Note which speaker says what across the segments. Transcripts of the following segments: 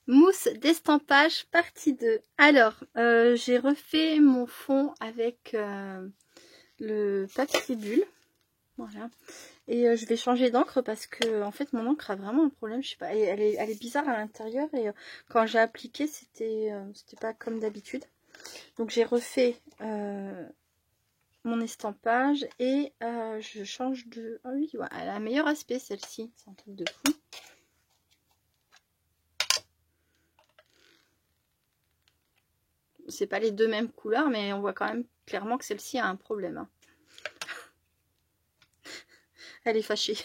Speaker 1: Mousse d'estampage partie 2. Alors, j'ai refait mon fond avec le papier bulle. Voilà. Et je vais changer d'encre parce que en fait mon encre a vraiment un problème. Je sais pas, elle est bizarre à l'intérieur et quand j'ai appliqué c'était pas comme d'habitude. Donc j'ai refait mon estampage et je change de... Ah oui, ouais, elle a un meilleur aspect celle-ci. C'est un truc de fou. C'est pas les deux mêmes couleurs, mais on voit quand même clairement que celle-ci a un problème. Hein. Elle est fâchée.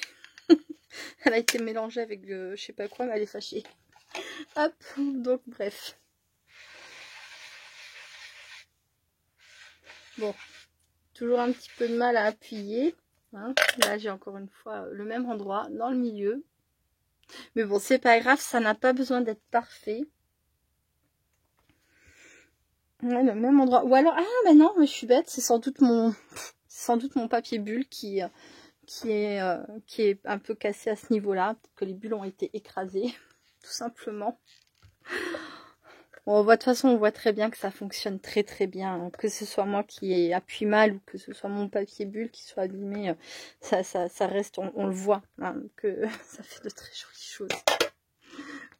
Speaker 1: Elle a été mélangée avec je sais pas quoi, mais elle est fâchée. Hop, donc bref. Bon, toujours un petit peu de mal à appuyer. Hein. Là, j'ai encore une fois le même endroit, dans le milieu. Mais bon, c'est pas grave, ça n'a pas besoin d'être parfait. Ouais, le même endroit. Ou alors, ah mais non, je suis bête, c'est sans doute mon papier bulle qui est un peu cassé à ce niveau-là. Peut-être que les bulles ont été écrasées, tout simplement. Bon, de toute façon, on voit très bien que ça fonctionne très très bien. Hein. Que ce soit moi qui appuie mal ou que ce soit mon papier bulle qui soit abîmé, ça reste, on le voit, hein, que ça fait de très jolies choses.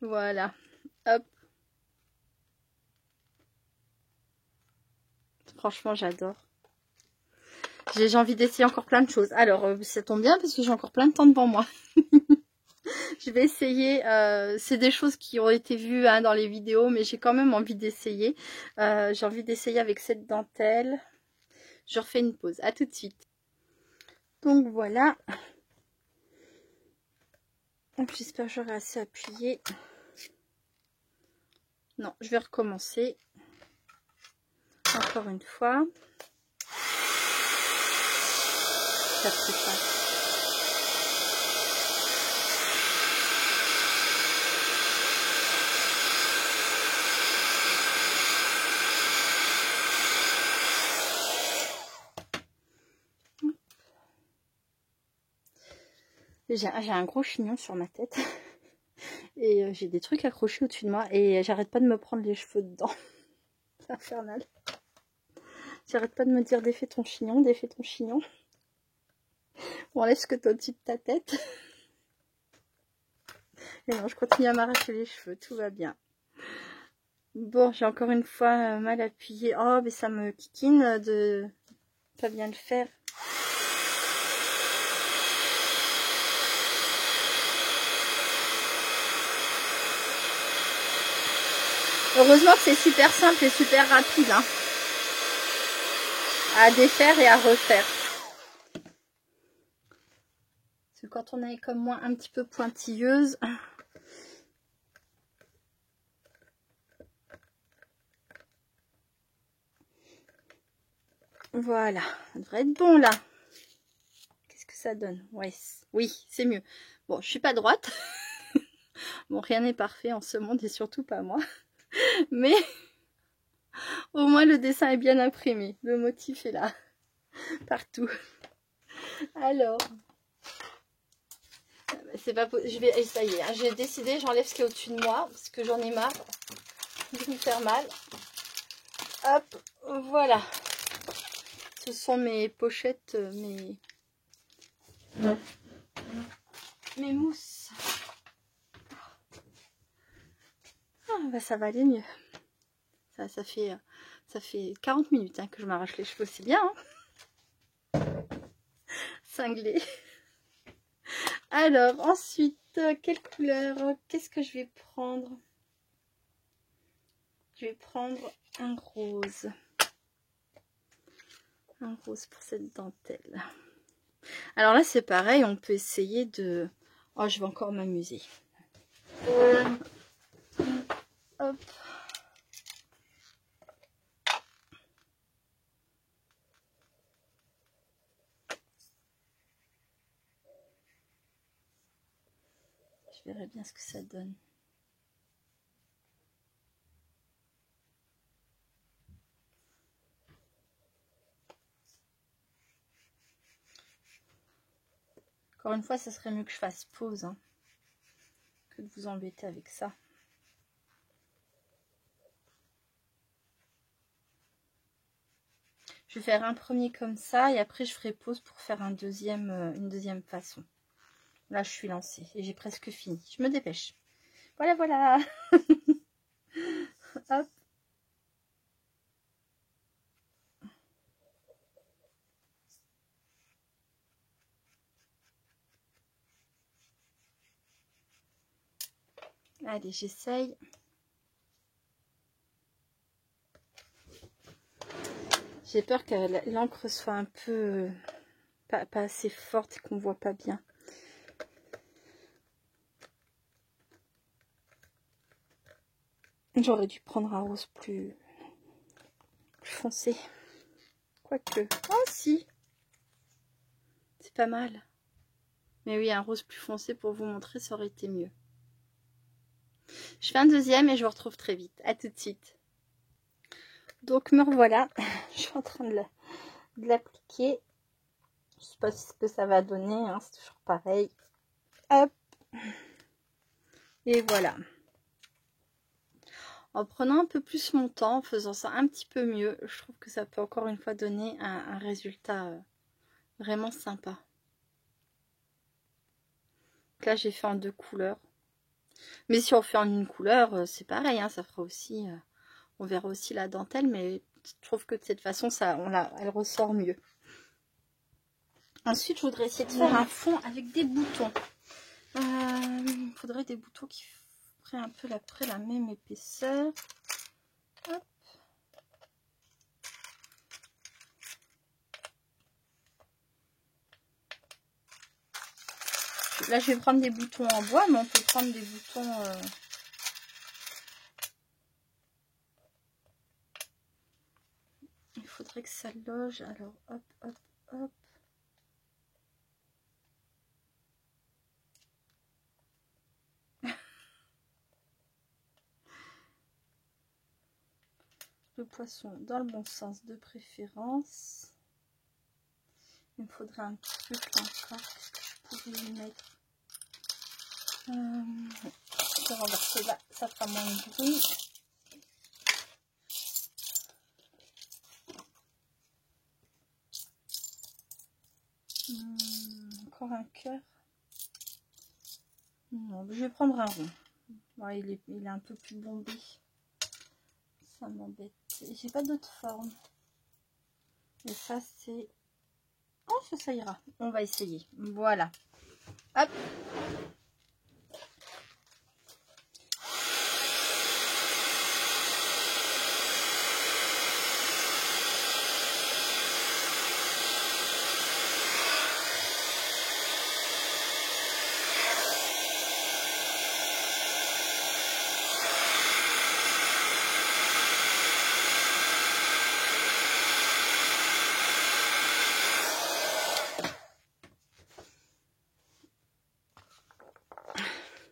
Speaker 1: Voilà. Hop. Franchement, j'adore. J'ai envie d'essayer encore plein de choses. Alors, ça tombe bien parce que j'ai encore plein de temps devant moi. Je vais essayer. C'est des choses qui ont été vues hein, dans les vidéos, mais j'ai quand même envie d'essayer. J'ai envie d'essayer avec cette dentelle. Je refais une pause. À tout de suite. Donc voilà. J'espère que j'aurai assez appuyé. Non, je vais recommencer. Encore une fois. Ça prie pas. J'ai un gros chignon sur ma tête. Et j'ai des trucs accrochés au-dessus de moi. Et j'arrête pas de me prendre les cheveux dedans. C'est infernal. J'arrête pas de me dire défais ton chignon, défais ton chignon. Bon, laisse que t'as au-dessus de ta tête. Et non, je continue à m'arracher les cheveux, tout va bien. Bon, j'ai encore une fois mal appuyé. Oh, mais ça me kikine de pas bien le faire. Heureusement que c'est super simple et super rapide. Hein, à défaire et à refaire. Parce que quand on est comme moi un petit peu pointilleuse... Voilà, ça devrait être bon là. Qu'est-ce que ça donne? Ouais, oui, c'est mieux. Bon, je suis pas droite. Bon, rien n'est parfait en ce monde et surtout pas moi. Mais au moins le dessin est bien imprimé. Le motif est là. Partout. Alors. C'est pas je vais. Ça y est, hein, j'ai décidé, j'enlève ce qui est au-dessus de moi. Parce que j'en ai marre. Je vais me faire mal. Hop, voilà. Ce sont mes pochettes, mes mousses. Ah, bah ça va aller mieux. Ça fait 40 minutes hein, que je m'arrache les cheveux, c'est bien. Hein, cinglé. Alors, ensuite, quelle couleur? Qu'est-ce que je vais prendre? Je vais prendre un rose. Un rose pour cette dentelle. Alors là, c'est pareil, on peut essayer de... Oh, je vais encore m'amuser. Hop. Je verrai bien ce que ça donne. Encore une fois, ça serait mieux que je fasse pause, hein, que de vous embêter avec ça. Je vais faire un premier comme ça et après je ferai pause pour faire une deuxième façon. Là, je suis lancée et j'ai presque fini. Je me dépêche. Voilà, voilà. Hop. Allez, j'essaye. J'ai peur que l'encre soit un peu pas assez forte et qu'on voit pas bien. J'aurais dû prendre un rose plus foncé. Quoique. Oh si. C'est pas mal. Mais oui, un rose plus foncé pour vous montrer, ça aurait été mieux. Je fais un deuxième et je vous retrouve très vite. À tout de suite. Donc me revoilà. Je suis en train de l'appliquer. Je sais pas ce que ça va donner. Hein, c'est toujours pareil. Hop. Et voilà. En prenant un peu plus mon temps, en faisant ça un petit peu mieux, je trouve que ça peut encore une fois donner un résultat vraiment sympa. Donc là, j'ai fait en 2 couleurs. Mais si on fait en une couleur, c'est pareil, hein, ça fera aussi... on verra aussi la dentelle, mais je trouve que de cette façon, elle ressort mieux. Ensuite, je voudrais essayer de faire un fond avec des boutons. Il faudrait des boutons qui feraient un peu après la même épaisseur. Hop. Là, je vais prendre des boutons en bois, mais on peut prendre des boutons... Il faudrait que ça loge. Alors, hop, hop, hop. Le poisson dans le bon sens de préférence. Il me faudrait un truc encore. Qu'est-ce que je pourrais y mettre? Je vais renverser là, ça fera moins de bruit. Encore un cœur. Non, je vais prendre un rond. Ouais, il est un peu plus bombé. Ça m'embête. J'ai pas d'autre forme. Et ça, c'est... Oh, ça ira. On va essayer. Voilà. Hop.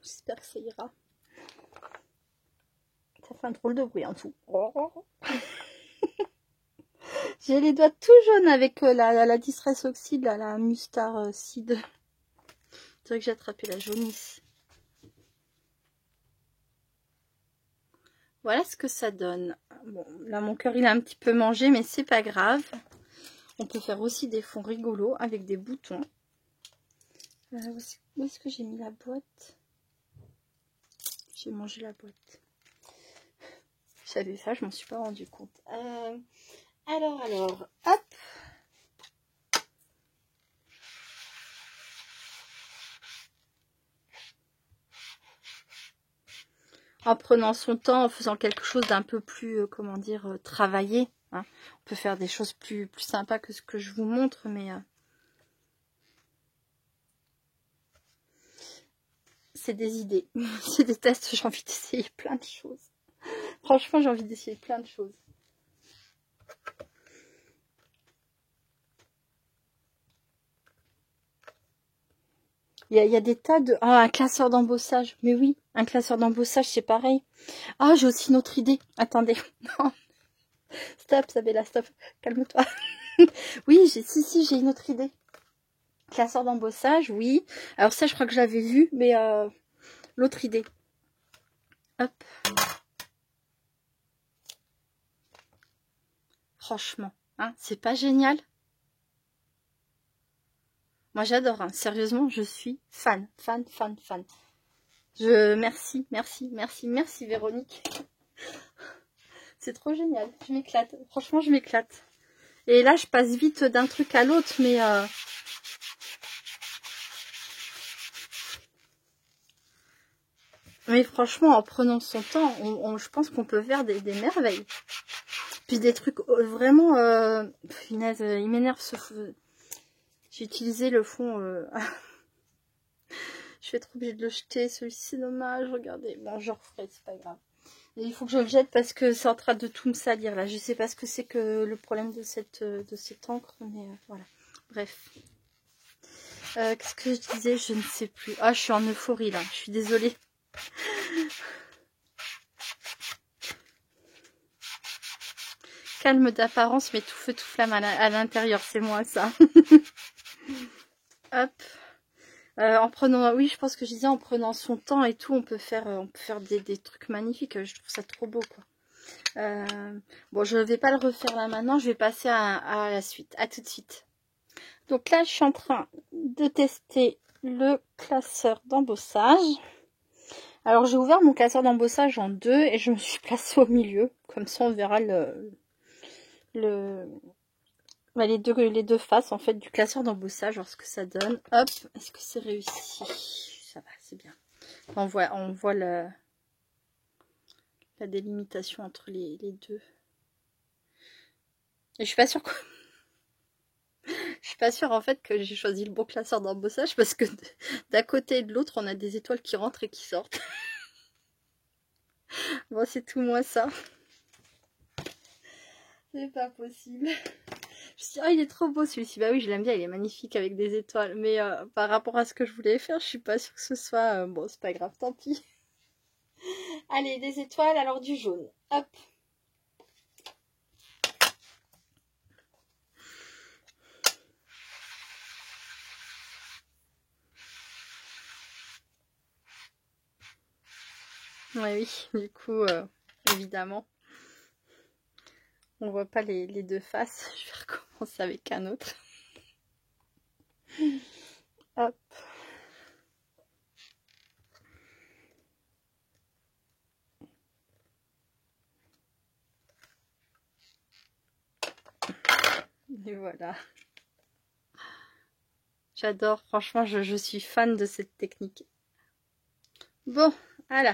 Speaker 1: J'espère que ça ira. Ça fait un drôle de bruit en tout. Oh. J'ai les doigts tout jaunes avec la Distress Oxide, la Mustar Seed. C'est vrai que j'ai attrapé la jaunisse. Voilà ce que ça donne. Bon, là mon cœur il a un petit peu mangé, mais c'est pas grave. On peut faire aussi des fonds rigolos avec des boutons. Où est-ce que j'ai mis la boîte? J'ai mangé la boîte. J'avais ça, je m'en suis pas rendu compte. Alors, hop. En prenant son temps, en faisant quelque chose d'un peu plus, comment dire, travaillé. Hein. On peut faire des choses plus sympas que ce que je vous montre, mais c'est des idées, c'est des tests. J'ai envie d'essayer plein de choses. Franchement, j'ai envie d'essayer plein de choses. Il y a des tas de... Ah, un classeur d'embossage. Mais oui, un classeur d'embossage, c'est pareil. Ah, j'ai aussi une autre idée. Attendez. Non. Stop, Sabella, stop. Calme-toi. Oui, si, j'ai une autre idée. Classeur d'embossage, oui. Alors ça, je crois que je l'avais vu, mais l'autre idée. Hop. Franchement, Hein, c'est pas génial? Moi j'adore, hein. Sérieusement, je suis fan. Merci, merci Véronique. C'est trop génial, je m'éclate. Franchement, je m'éclate. Et là, je passe vite d'un truc à l'autre, mais franchement, en prenant son temps, je pense qu'on peut faire des merveilles. Puis des trucs vraiment... Finesse, il m'énerve ce... J'ai utilisé le fond... Je vais être obligée de le jeter, celui-ci, c'est dommage, regardez. Bon, je referai, c'est pas grave. Et il faut que je le jette parce que c'est en train de tout me salir, là. Je sais pas ce que c'est que le problème de cette encre, mais voilà. Bref. Qu'est-ce que je disais? Je ne sais plus. Ah, je suis en euphorie, là. Je suis désolée. Calme d'apparence, mais tout feu, tout flamme à l'intérieur. C'est moi, ça. Hop. En prenant, oui, je pense que je disais, en prenant son temps et tout, on peut faire des trucs magnifiques. Je trouve ça trop beau, quoi. Bon, je ne vais pas le refaire là maintenant. Je vais passer à la suite. À tout de suite. Donc là, je suis en train de tester le classeur d'embossage. Alors, j'ai ouvert mon classeur d'embossage en deux et je me suis placée au milieu. Comme ça, on verra les deux faces en fait du classeur d'embossage, voir ce que ça donne. Hop, est-ce que c'est réussi? Ça va, c'est bien. On voit la délimitation entre les deux. Et je suis pas sûre quoi. Je suis pas sûre en fait que j'ai choisi le bon classeur d'embossage parce que d'un côté et de l'autre on a des étoiles qui rentrent et qui sortent. Bon, c'est tout moi ça. C'est pas possible. Je me suis dit, oh, il est trop beau celui-ci. Bah oui, je l'aime bien, il est magnifique avec des étoiles. Mais par rapport à ce que je voulais faire, je suis pas sûre que ce soit... bon, c'est pas grave, tant pis. Allez, des étoiles, alors du jaune. Hop. Ouais, oui, du coup, évidemment. On voit pas les deux faces. Je vais recommencer avec un autre. Hop. Et voilà. J'adore, franchement, je suis fan de cette technique. Bon, voilà.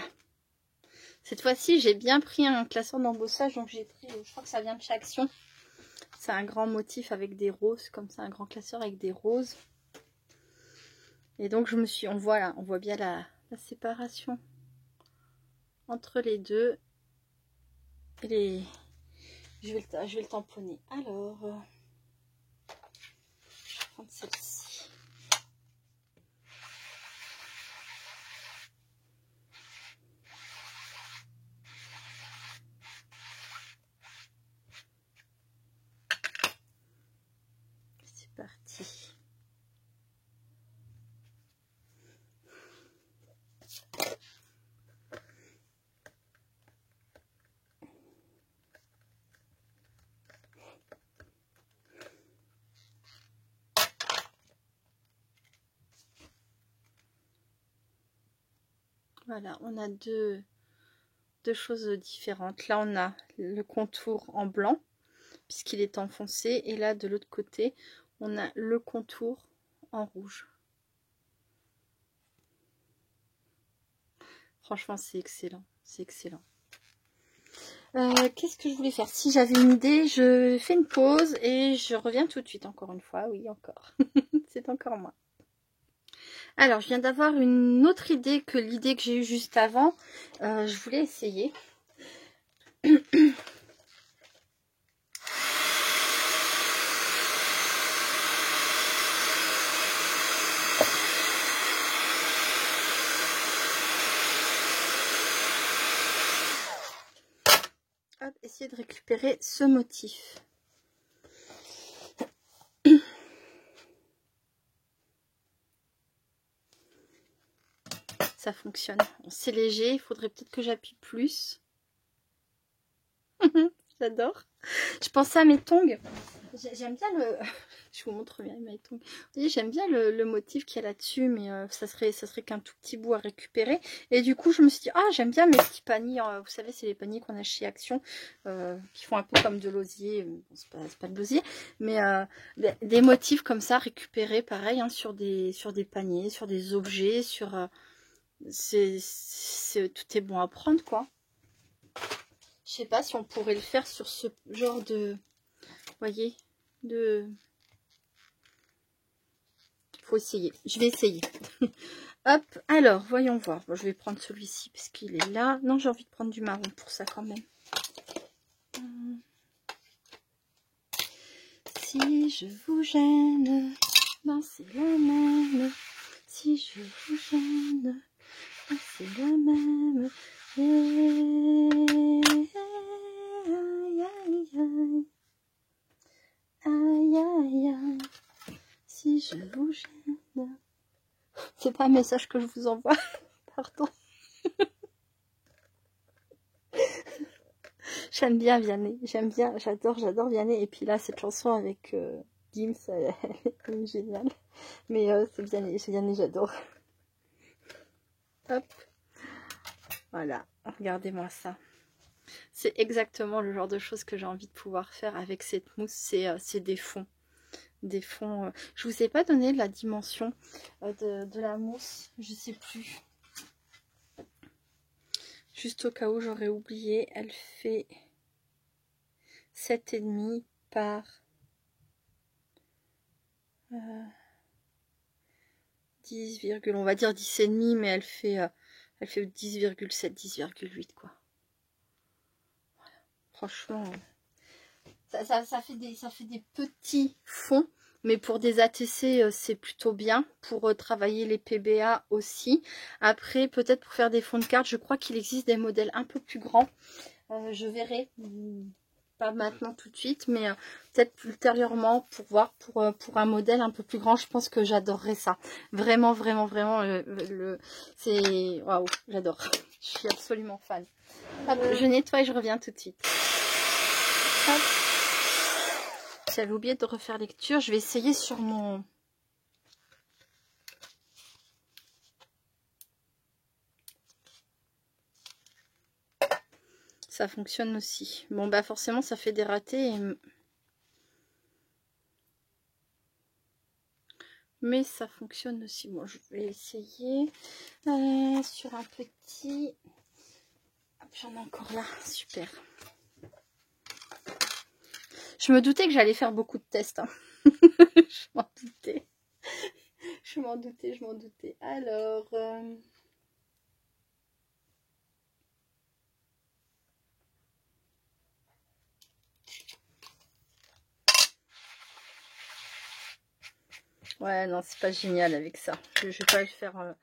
Speaker 1: Cette fois-ci, j'ai bien pris un classeur d'embossage, donc j'ai pris, je crois que ça vient de chez Action. C'est un grand motif avec des roses, comme ça, un grand classeur avec des roses. Et donc, on voit bien la séparation entre les deux. Et je vais le tamponner. Alors, je vais prendre celle-ci. C'est parti. Voilà, on a deux choses différentes. Là, on a le contour en blanc, puisqu'il est enfoncé. Et là, de l'autre côté, on a le contour en rouge. Franchement, c'est excellent. C'est excellent. Qu'est-ce que je voulais faire? Si j'avais une idée, je fais une pause et je reviens tout de suite. Encore une fois, oui, encore. C'est encore moi. Alors, je viens d'avoir une autre idée que l'idée que j'ai eue juste avant. Je voulais essayer. Hop, essayer de récupérer ce motif. Ça fonctionne. C'est léger, il faudrait peut-être que j'appuie plus. J'adore. Je pensais à mes tongs. J'aime bien le... Je vous montre bien mes tongs. Vous voyez, j'aime bien le motif qu'il y a là-dessus, mais ça serait qu'un tout petit bout à récupérer. Et du coup, je me suis dit, ah, j'aime bien mes petits paniers. Vous savez, c'est les paniers qu'on a chez Action, qui font un peu comme de l'osier. Bon, c'est pas de l'osier, mais des motifs comme ça, récupérés, pareil, hein, sur des paniers, sur des objets, sur... tout est bon à prendre, quoi. Je sais pas si on pourrait le faire sur ce genre de... voyez, faut essayer. Je vais essayer. Hop, alors, voyons voir. Bon, je vais prendre celui-ci parce qu'il est là. Non, j'ai envie de prendre du marron pour ça quand même. Si je vous gêne, ben c'est la même. Si je vous gêne, ben c'est la même. Aïe, aïe, aïe. Si je vous gêne. C'est pas un message que je vous envoie. Pardon. J'aime bien Vianney. J'aime bien. J'adore Vianney. Et puis là, cette chanson avec Gims, elle est géniale. Mais c'est Vianney. J'adore. Hop. Voilà. Regardez-moi ça. C'est exactement le genre de choses que j'ai envie de pouvoir faire avec cette mousse. C'est des fonds. Des fonds. Je vous ai pas donné la dimension de la mousse. Je sais plus. Juste au cas où j'aurais oublié. Elle fait 7,5 par 10, on va dire 10,5, mais elle fait 10,7, 10,8 quoi. Voilà. Franchement, ça fait des petits fonds, mais pour des ATC c'est plutôt bien. Pour travailler les PBA aussi. Après, peut-être pour faire des fonds de carte, je crois qu'il existe des modèles un peu plus grands. Je verrai. Pas maintenant tout de suite, mais peut-être ultérieurement pour voir pour un modèle un peu plus grand. Je pense que j'adorerais ça. Vraiment, vraiment, vraiment. C'est waouh, j'adore. Je suis absolument fan. Hop, je nettoie et je reviens tout de suite. Hop. J'avais oublié de refaire lecture. Je vais essayer sur mon... Ça fonctionne aussi. Bon, bah forcément, ça fait des ratés. Mais ça fonctionne aussi. Bon, je vais essayer sur un petit... J'en ai encore là. Super. Je me doutais que j'allais faire beaucoup de tests. Hein. Je m'en doutais. Je m'en doutais. Alors... Ouais, non, c'est pas génial avec ça. Je vais pas le faire...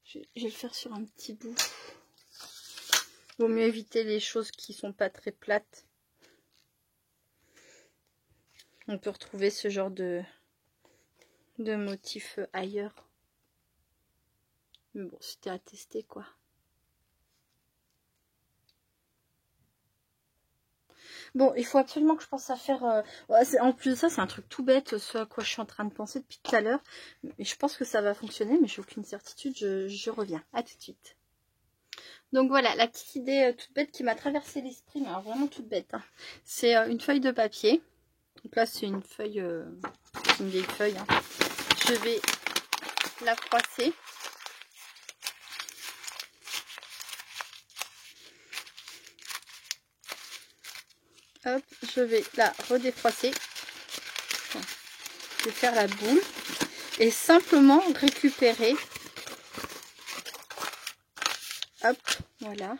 Speaker 1: je vais le faire sur un petit bout. Vaut mieux éviter les choses qui sont pas très plates. On peut retrouver ce genre de motif ailleurs. Mais bon, c'était à tester, quoi. Bon, il faut absolument que je pense à faire... en plus de ça, c'est un truc tout bête, ce à quoi je suis en train de penser depuis tout à l'heure. Et je pense que ça va fonctionner, mais j'ai aucune certitude. Je reviens. À tout de suite. Donc voilà, la petite idée toute bête qui m'a traversé l'esprit, mais alors vraiment toute bête. Hein. C'est une feuille de papier. Donc là, c'est une feuille, une vieille feuille. Hein. Je vais la froisser. Hop, je vais la redéfroisser. Je vais faire la boule et simplement récupérer. Hop, voilà.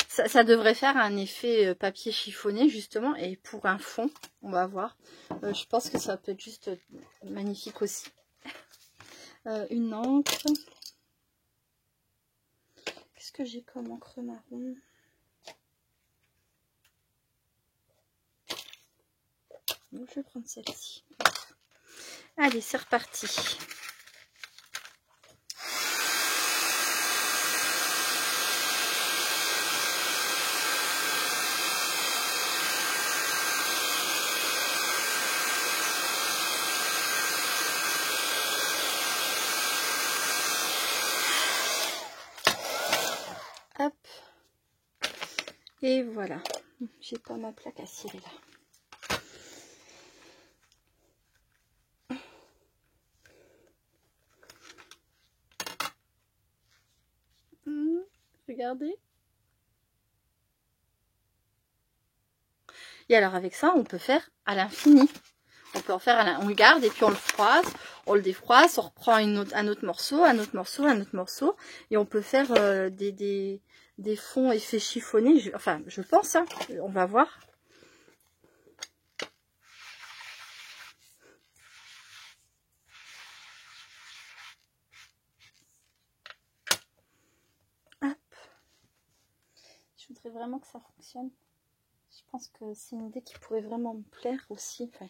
Speaker 1: Ça devrait faire un effet papier chiffonné justement, et pour un fond, on va voir. Je pense que ça peut être juste magnifique aussi. Une encre. Qu'est-ce que j'ai comme encre marron? Donc, je vais prendre celle-ci. Allez, c'est reparti. Hop. Et voilà. J'ai pas ma plaque à cirer là. Regardez. Et alors avec ça, on peut faire à l'infini. On peut en faire, on le garde et puis on le froisse, on le défroisse, on reprend un autre morceau, un autre morceau, un autre morceau. Et on peut faire des fonds effets chiffonnés. Enfin, je pense, hein, on va voir. Hop. Je voudrais vraiment que ça fonctionne. Je pense que c'est une idée qui pourrait vraiment me plaire aussi. Enfin,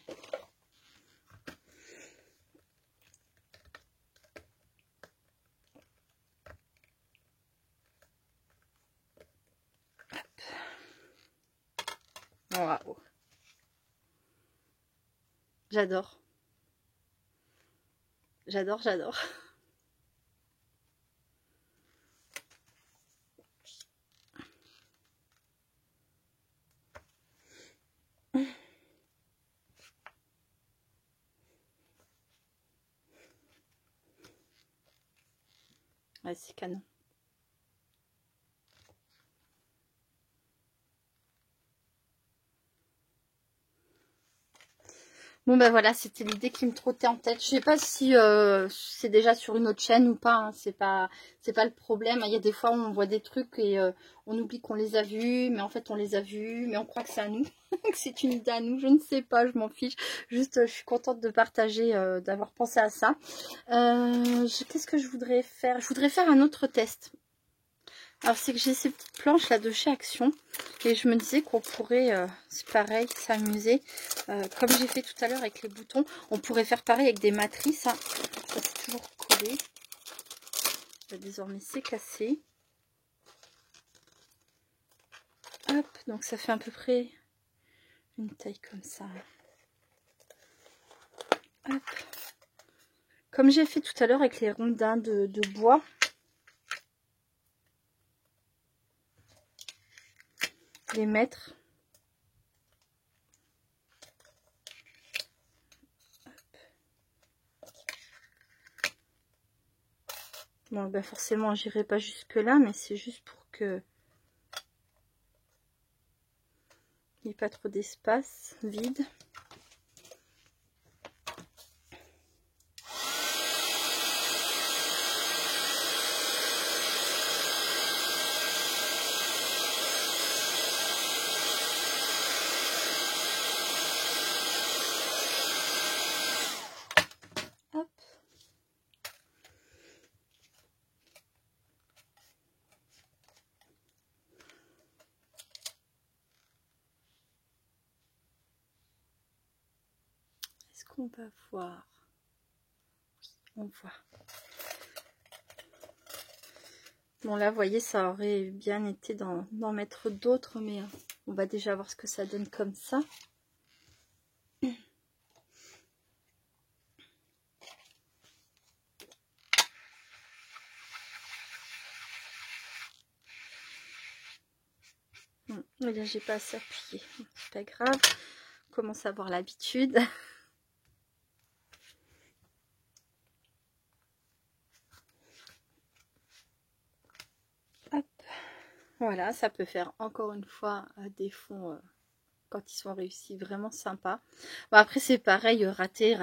Speaker 1: waouh. J'adore. J'adore, j'adore. Ouais, c'est canon. Bon ben voilà, c'était l'idée qui me trottait en tête. Je sais pas si c'est déjà sur une autre chaîne ou pas, hein. C'est pas le problème. Il y a des fois où on voit des trucs et on oublie qu'on les a vus, mais en fait on les a vus, mais on croit que c'est à nous, que c'est une idée à nous. Je ne sais pas, je m'en fiche. Juste, je suis contente de partager, d'avoir pensé à ça. Qu'est-ce que je voudrais faire? Je voudrais faire un autre test. Alors c'est que j'ai ces petites planches là de chez Action et je me disais qu'on pourrait, c'est pareil, s'amuser. Comme j'ai fait tout à l'heure avec les boutons, on pourrait faire pareil avec des matrices. Hein. Ça c'est toujours collé. Désormais c'est cassé. Hop, donc ça fait à peu près une taille comme ça. Hop. Comme j'ai fait tout à l'heure avec les rondins de bois. Les mettre. Bon, ben forcément, j'irai pas jusque là, mais c'est juste pour que il n'y ait pas trop d'espace vide. Hop. Est-ce qu'on va voir? On voit. Bon là, vous voyez, ça aurait bien été d'en mettre d'autres, mais on va déjà voir ce que ça donne comme ça. Là, j'ai pas assez appuyé. C'est pas grave. On commence à avoir l'habitude. Hop. Voilà, ça peut faire encore une fois des fonds quand ils sont réussis, vraiment sympa. Bon, après c'est pareil, raté.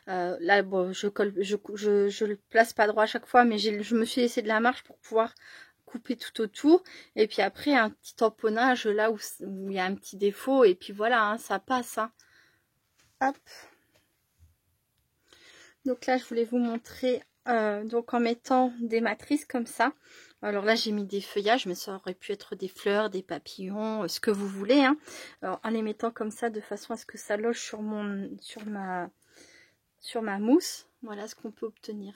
Speaker 1: Là bon, je le place pas droit à chaque fois, mais je me suis laissé de la marge pour pouvoir couper tout autour. Et puis après un petit tamponnage là où il y a un petit défaut. Et puis voilà, hein, ça passe. Hein. Hop. Donc là je voulais vous montrer donc en mettant des matrices comme ça. Alors là j'ai mis des feuillages, mais ça aurait pu être des fleurs, des papillons, ce que vous voulez. Hein. Alors en les mettant comme ça de façon à ce que ça loge sur ma mousse. Voilà ce qu'on peut obtenir.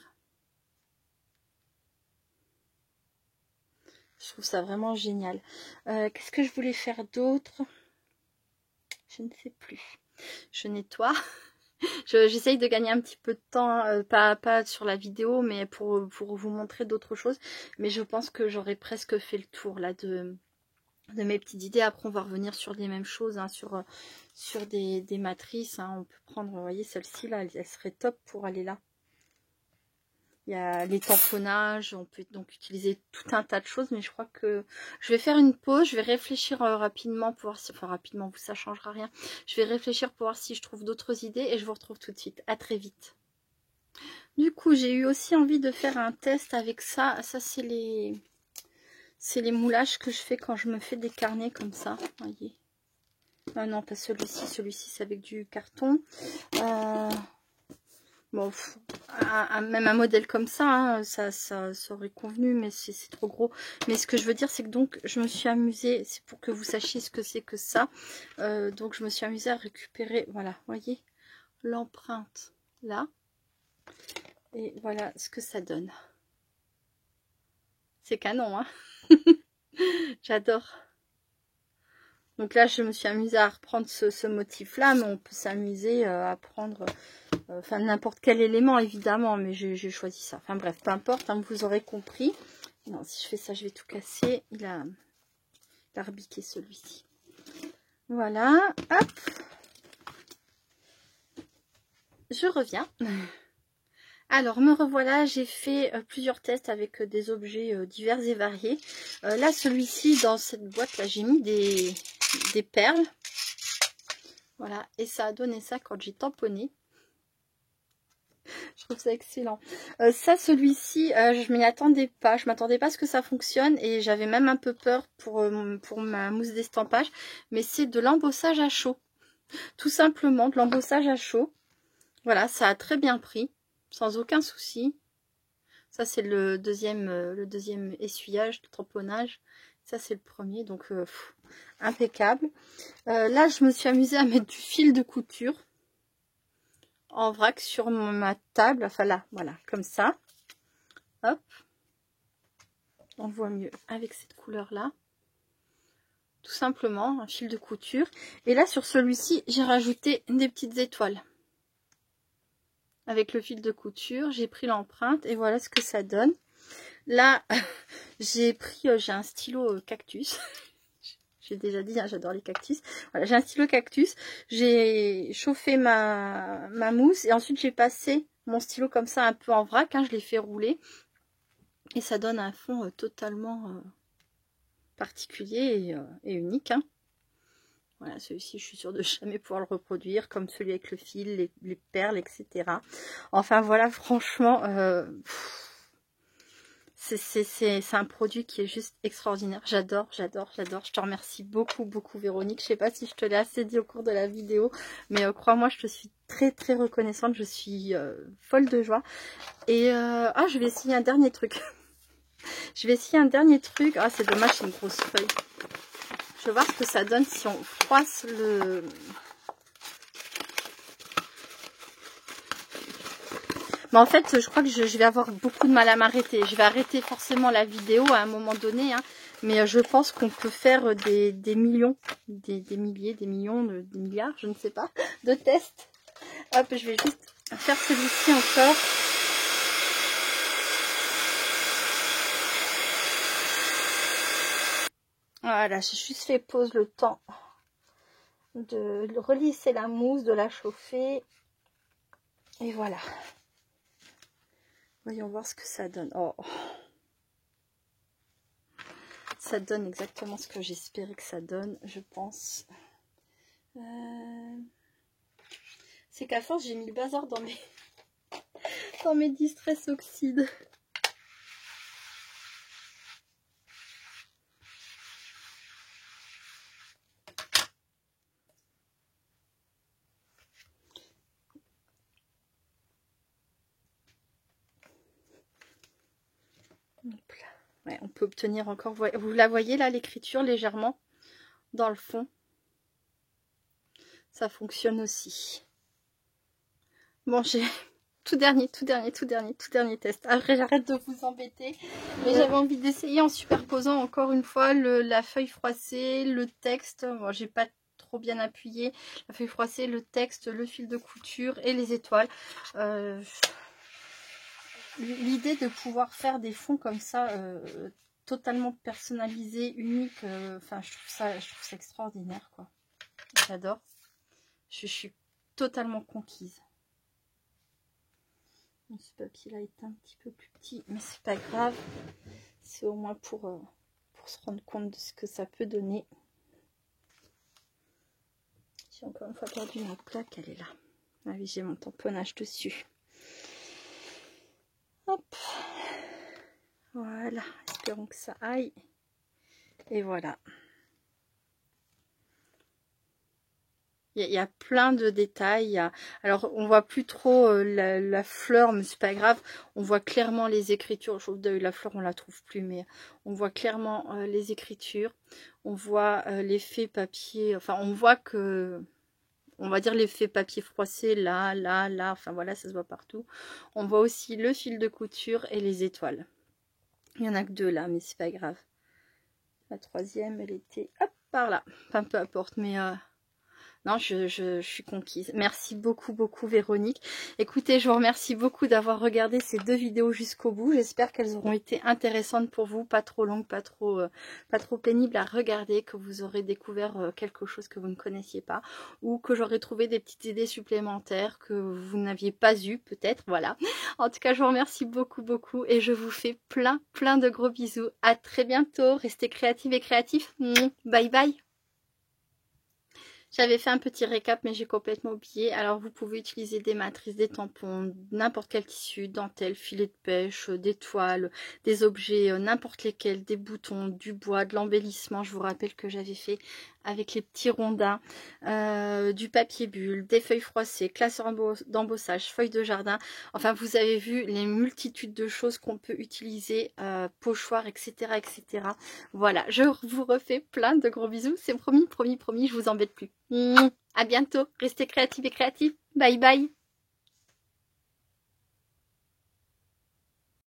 Speaker 1: Je trouve ça vraiment génial. Qu'est-ce que je voulais faire d'autre? Je ne sais plus. Je nettoie. J'essaye de gagner un petit peu de temps, hein, pas sur la vidéo, mais pour vous montrer d'autres choses. Mais je pense que j'aurais presque fait le tour là de mes petites idées. Après, on va revenir sur les mêmes choses, hein, sur des matrices. Hein. On peut prendre, vous voyez, celle-ci là, elle serait top pour aller là. Il y a les tamponnages, on peut donc utiliser tout un tas de choses, mais je crois que je vais faire une pause, je vais réfléchir rapidement pour voir si, enfin rapidement, vous ça changera rien. Je vais réfléchir pour voir si je trouve d'autres idées et je vous retrouve tout de suite. À très vite. Du coup, j'ai eu aussi envie de faire un test avec ça. Ça, c'est les moulages que je fais quand je me fais des carnets comme ça, voyez. Ah non, pas celui-ci, celui-ci c'est avec du carton. Bon, même un modèle comme ça, hein, ça aurait convenu, mais c'est trop gros. Mais ce que je veux dire, c'est que donc je me suis amusée, c'est pour que vous sachiez ce que c'est que ça. Donc je me suis amusée à récupérer, voilà, voyez, l'empreinte là. Et voilà ce que ça donne. C'est canon, hein. J'adore. Donc là, je me suis amusée à reprendre ce motif-là, mais on peut s'amuser à prendre, enfin n'importe quel élément évidemment, mais j'ai choisi ça. Enfin bref, peu importe, hein, vous aurez compris. Non, si je fais ça, je vais tout casser. Il a rebiqué celui-ci. Voilà, hop. Je reviens. Alors, me revoilà, j'ai fait plusieurs tests avec des objets divers et variés. Là, celui-ci, dans cette boîte-là, j'ai mis des perles. Voilà, et ça a donné ça quand j'ai tamponné. Je trouve ça excellent. Ça, celui-ci, je m'y attendais pas. Je m'attendais pas à ce que ça fonctionne et j'avais même un peu peur pour ma mousse d'estampage. Mais c'est de l'embossage à chaud. Tout simplement, de l'embossage à chaud. Voilà, ça a très bien pris. Sans aucun souci. Ça, c'est le deuxième essuyage, le tamponnage. Ça, c'est le premier, donc impeccable. Là, je me suis amusée à mettre du fil de couture en vrac sur ma table. Enfin là, voilà, comme ça. Hop. On voit mieux avec cette couleur-là. Tout simplement, un fil de couture. Et là, sur celui-ci, j'ai rajouté des petites étoiles. Avec le fil de couture, j'ai pris l'empreinte et voilà ce que ça donne. Là, j'ai un stylo cactus. J'ai déjà dit, hein, j'adore les cactus. Voilà, j'ai un stylo cactus. J'ai chauffé ma mousse et ensuite j'ai passé mon stylo comme ça un peu en vrac. Hein, je l'ai fait rouler et ça donne un fond totalement particulier et unique. Hein. Voilà, celui-ci, je suis sûre de jamais pouvoir le reproduire, comme celui avec le fil, les perles, etc. Enfin, voilà, franchement, c'est un produit qui est juste extraordinaire. J'adore, j'adore, j'adore. Je te remercie beaucoup, beaucoup, Véronique. Je sais pas si je te l'ai assez dit au cours de la vidéo, mais crois-moi, je te suis très, très reconnaissante. Je suis folle de joie. Et, je vais essayer un dernier truc. Je vais essayer un dernier truc. Ah, c'est dommage, c'est une grosse feuille. Je vais voir ce que ça donne si on froisse le... Mais en fait, je crois que je vais avoir beaucoup de mal à m'arrêter. Je vais arrêter forcément la vidéo à un moment donné. Hein, mais je pense qu'on peut faire des millions, des milliers, des millions, des milliards, je ne sais pas, de tests. Hop, je vais juste faire celui-ci encore. Voilà, j'ai juste fait pause le temps de relisser la mousse, de la chauffer. Et voilà. Voyons voir ce que ça donne. Oh. Ça donne exactement ce que j'espérais que ça donne, je pense. C'est qu'à force, j'ai mis le bazar dans mes Distress Oxyde. Ouais, on peut obtenir encore... Vous la voyez là, l'écriture légèrement dans le fond. Ça fonctionne aussi. Bon, j'ai tout dernier test. Après, j'arrête de vous embêter. Mais j'avais envie d'essayer en superposant encore une fois la feuille froissée, le texte. Bon, j'ai pas trop bien appuyé. La feuille froissée, le texte, le fil de couture et les étoiles. L'idée de pouvoir faire des fonds comme ça, totalement personnalisés, uniques, enfin je trouve ça extraordinaire, quoi. J'adore. Je suis totalement conquise. Ce papier là est un petit peu plus petit, mais c'est pas grave. C'est au moins pour se rendre compte de ce que ça peut donner. J'ai encore une fois perdu ma plaque, elle est là. Ah oui, j'ai mon tamponnage dessus. Hop. Voilà, espérons que ça aille. Et voilà. Il y a plein de détails. Alors, on voit plus trop la fleur, mais c'est pas grave. On voit clairement les écritures. Je trouve que la fleur, on la trouve plus, mais on voit clairement les écritures. On voit l'effet papier. Enfin, on voit que, on va dire l'effet papier froissé là, là, là. Enfin voilà, ça se voit partout. On voit aussi le fil de couture et les étoiles. Il y en a que deux là, mais c'est pas grave. La troisième, elle était hop par là. Enfin, peu importe, mais non, je suis conquise. Merci beaucoup, beaucoup Véronique. Écoutez, je vous remercie beaucoup d'avoir regardé ces 2 vidéos jusqu'au bout. J'espère qu'elles auront été intéressantes pour vous, pas trop longues, pas trop pénibles à regarder, que vous aurez découvert quelque chose que vous ne connaissiez pas, ou que j'aurai trouvé des petites idées supplémentaires que vous n'aviez pas eues, peut-être, voilà. En tout cas, je vous remercie beaucoup, beaucoup, et je vous fais plein de gros bisous. À très bientôt. Restez créatives et créatifs. Bye bye. J'avais fait un petit récap, mais j'ai complètement oublié. Alors, vous pouvez utiliser des matrices, des tampons, n'importe quel tissu, dentelle, filet de pêche, des toiles, des objets, n'importe lesquels, des boutons, du bois, de l'embellissement. Je vous rappelle que j'avais fait avec les petits rondins, du papier bulle, des feuilles froissées, classeurs d'embossage, feuilles de jardin. Enfin, vous avez vu les multitudes de choses qu'on peut utiliser, pochoirs, etc., etc. Voilà, je vous refais plein de gros bisous. C'est promis, promis, promis, je vous embête plus. À bientôt. Restez créatifs et créatifs. Bye bye.